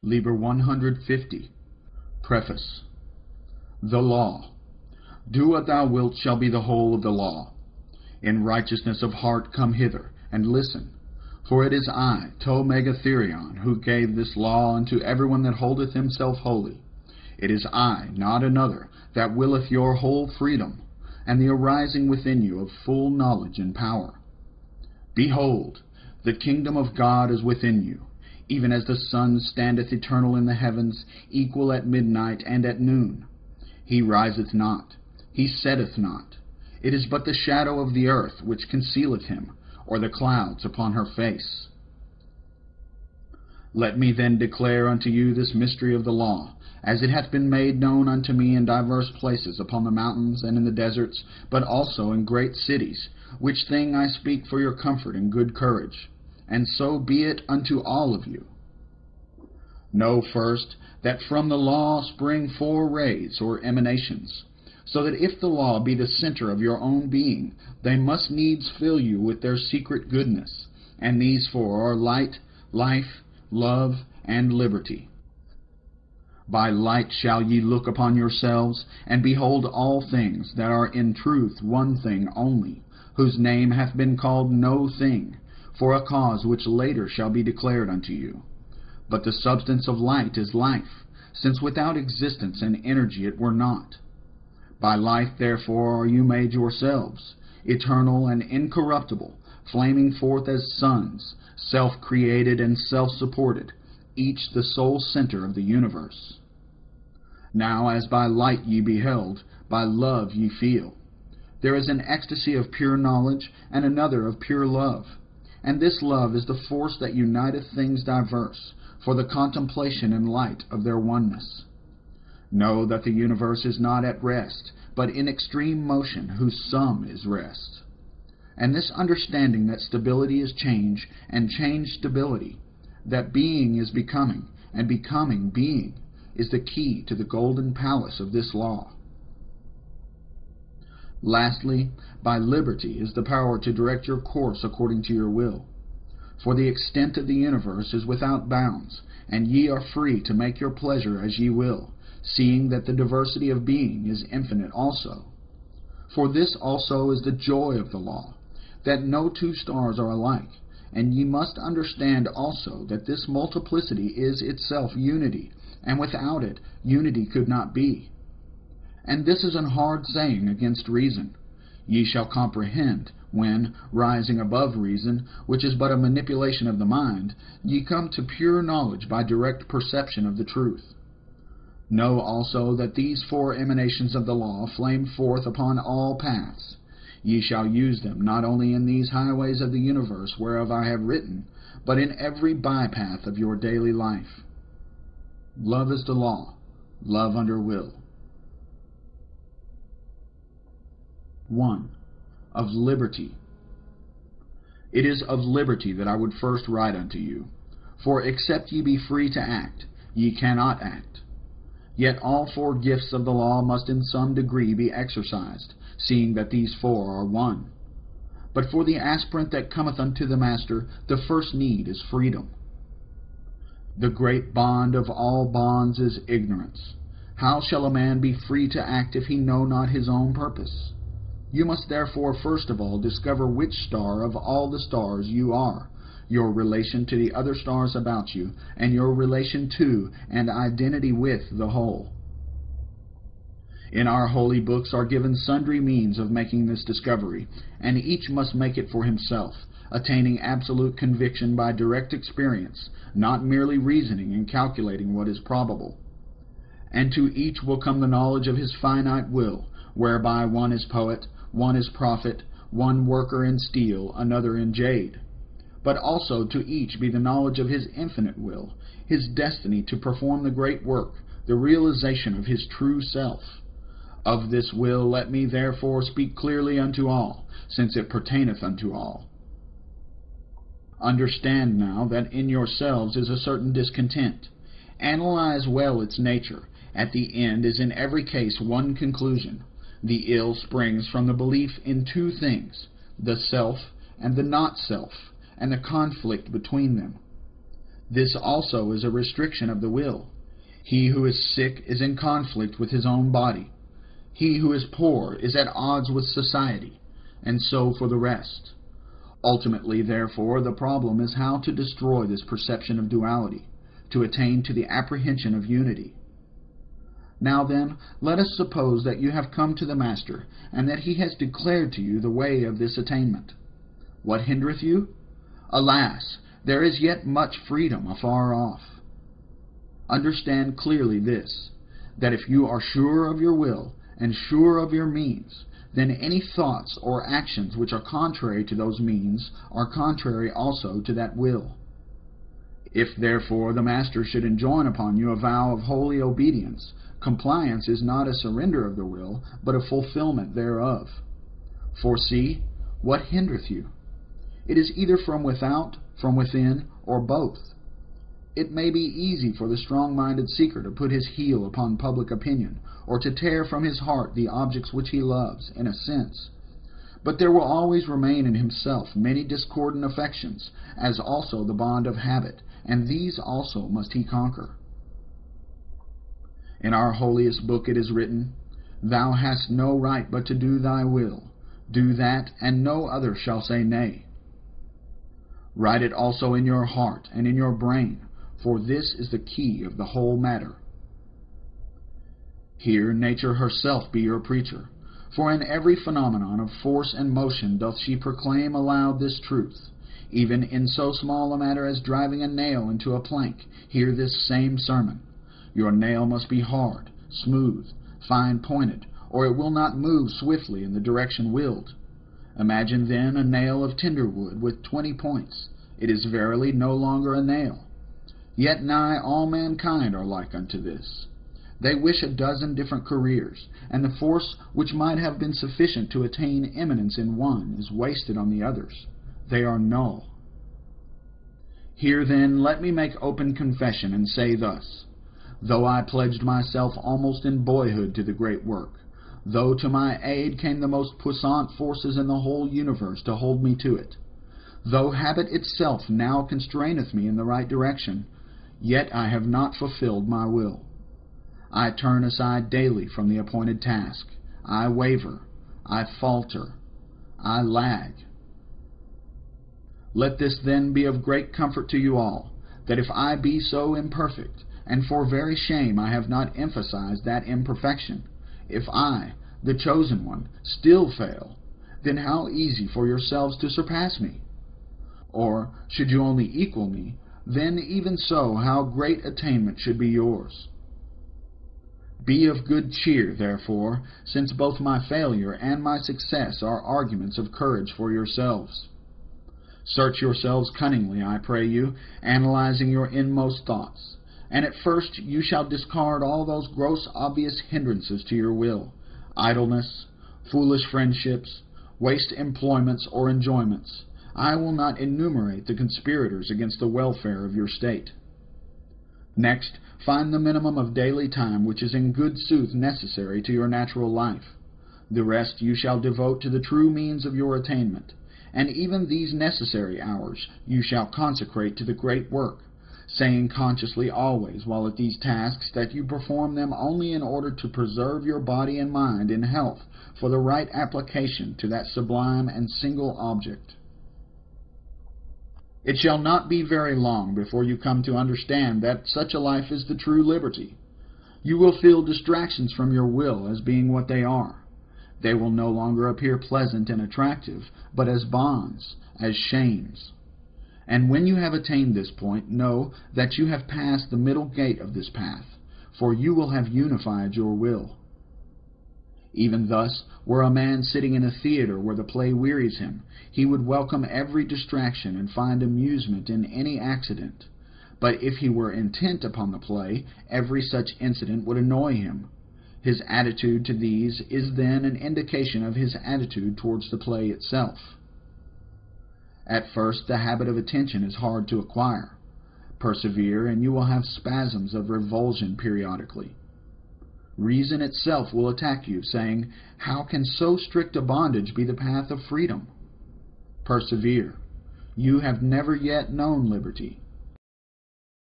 Liber 150. Preface. The Law. Do what thou wilt shall be the whole of the law. In righteousness of heart come hither, and listen. For it is I, To Megatherion, who gave this law unto everyone that holdeth himself holy. It is I, not another, that willeth your whole freedom, and the arising within you of full knowledge and power. Behold, the kingdom of God is within you, even as the sun standeth eternal in the heavens, equal at midnight and at noon. He riseth not, he setteth not. It is but the shadow of the earth which concealeth him, or the clouds upon her face. Let me then declare unto you this mystery of the law, as it hath been made known unto me in divers places upon the mountains and in the deserts, but also in great cities, which thing I speak for your comfort and good courage. And so be it unto all of you. Know first that from the law spring four rays or emanations, so that if the law be the center of your own being, they must needs fill you with their secret goodness, and these four are light, life, love, and liberty. By light shall ye look upon yourselves, and behold all things that are in truth one thing only, whose name hath been called no thing, for a cause which later shall be declared unto you. But the substance of light is life, since without existence and energy it were not. By life therefore are you made yourselves, eternal and incorruptible, flaming forth as suns, self-created and self-supported, each the sole center of the universe. Now as by light ye beheld, by love ye feel. There is an ecstasy of pure knowledge, and another of pure love. And this love is the force that uniteth things diverse, for the contemplation and light of their oneness. Know that the universe is not at rest, but in extreme motion, whose sum is rest. And this understanding that stability is change, and change stability, that being is becoming, and becoming being, is the key to the golden palace of this law. Lastly, by liberty is the power to direct your course according to your will. For the extent of the universe is without bounds, and ye are free to make your pleasure as ye will, seeing that the diversity of being is infinite also. For this also is the joy of the law, that no two stars are alike, and ye must understand also that this multiplicity is itself unity, and without it unity could not be. And this is an hard saying against reason. Ye shall comprehend, when, rising above reason, which is but a manipulation of the mind, ye come to pure knowledge by direct perception of the truth. Know also that these four emanations of the law flame forth upon all paths. Ye shall use them not only in these highways of the universe whereof I have written, but in every bypath of your daily life. Love is the law, love under will. 1. Of liberty. It is of liberty that I would first write unto you. For except ye be free to act, ye cannot act. Yet all four gifts of the law must in some degree be exercised, seeing that these four are one. But for the aspirant that cometh unto the master, the first need is freedom. The great bond of all bonds is ignorance. How shall a man be free to act if he know not his own purpose? You must therefore first of all discover which star of all the stars you are, your relation to the other stars about you, and your relation to and identity with the whole. In our holy books are given sundry means of making this discovery, and each must make it for himself, attaining absolute conviction by direct experience, not merely reasoning and calculating what is probable. And to each will come the knowledge of his finite will, whereby one is poet, one is prophet, one worker in steel, another in jade. But also to each be the knowledge of his infinite will, his destiny to perform the great work, the realization of his true self. Of this will let me therefore speak clearly unto all, since it pertaineth unto all. Understand now that in yourselves is a certain discontent. Analyze well its nature. At the end is in every case one conclusion. The ill springs from the belief in two things, the self and the not-self, and the conflict between them. This also is a restriction of the will. He who is sick is in conflict with his own body. He who is poor is at odds with society, and so for the rest. Ultimately, therefore, the problem is how to destroy this perception of duality, to attain to the apprehension of unity. Now then, let us suppose that you have come to the Master, and that he has declared to you the way of this attainment. What hindereth you? Alas, there is yet much freedom afar off. Understand clearly this, that if you are sure of your will, and sure of your means, then any thoughts or actions which are contrary to those means are contrary also to that will. If therefore the Master should enjoin upon you a vow of holy obedience, compliance is not a surrender of the will, but a fulfillment thereof. For see, what hindereth you? It is either from without, from within, or both. It may be easy for the strong-minded seeker to put his heel upon public opinion, or to tear from his heart the objects which he loves, in a sense. But there will always remain in himself many discordant affections, as also the bond of habit, and these also must he conquer. In our holiest book it is written, Thou hast no right but to do thy will. Do that, and no other shall say nay. Write it also in your heart and in your brain, for this is the key of the whole matter. Here nature herself be your preacher, for in every phenomenon of force and motion doth she proclaim aloud this truth. Even in so small a matter as driving a nail into a plank, hear this same sermon. Your nail must be hard, smooth, fine-pointed, or it will not move swiftly in the direction willed. Imagine then a nail of tender wood with 20 points. It is verily no longer a nail. Yet nigh all mankind are like unto this. They wish a dozen different careers, and the force which might have been sufficient to attain eminence in one is wasted on the others. They are null. Here then let me make open confession and say thus, though I pledged myself almost in boyhood to the great work, though to my aid came the most puissant forces in the whole universe to hold me to it, though habit itself now constraineth me in the right direction, yet I have not fulfilled my will. I turn aside daily from the appointed task. I waver. I falter. I lag. Let this then be of great comfort to you all, that if I be so imperfect, and for very shame I have not emphasized that imperfection, if I, the chosen one, still fail, then how easy for yourselves to surpass me. Or, should you only equal me, then even so how great attainment should be yours. Be of good cheer, therefore, since both my failure and my success are arguments of courage for yourselves. Search yourselves cunningly, I pray you, analyzing your inmost thoughts, and at first you shall discard all those gross obvious hindrances to your will, idleness, foolish friendships, waste employments or enjoyments. I will not enumerate the conspirators against the welfare of your state. Next, find the minimum of daily time which is in good sooth necessary to your natural life. The rest you shall devote to the true means of your attainment, and even these necessary hours you shall consecrate to the great work, saying consciously always while at these tasks that you perform them only in order to preserve your body and mind in health for the right application to that sublime and single object. It shall not be very long before you come to understand that such a life is the true liberty. You will feel distractions from your will as being what they are. They will no longer appear pleasant and attractive, but as bonds, as shames. And when you have attained this point, know that you have passed the middle gate of this path, for you will have unified your will. Even thus, were a man sitting in a theater where the play wearies him, he would welcome every distraction and find amusement in any accident. But if he were intent upon the play, every such incident would annoy him. His attitude to these is then an indication of his attitude towards the play itself. At first, the habit of attention is hard to acquire. Persevere, and you will have spasms of revulsion periodically. Reason itself will attack you, saying, how can so strict a bondage be the path of freedom? Persevere. You have never yet known liberty.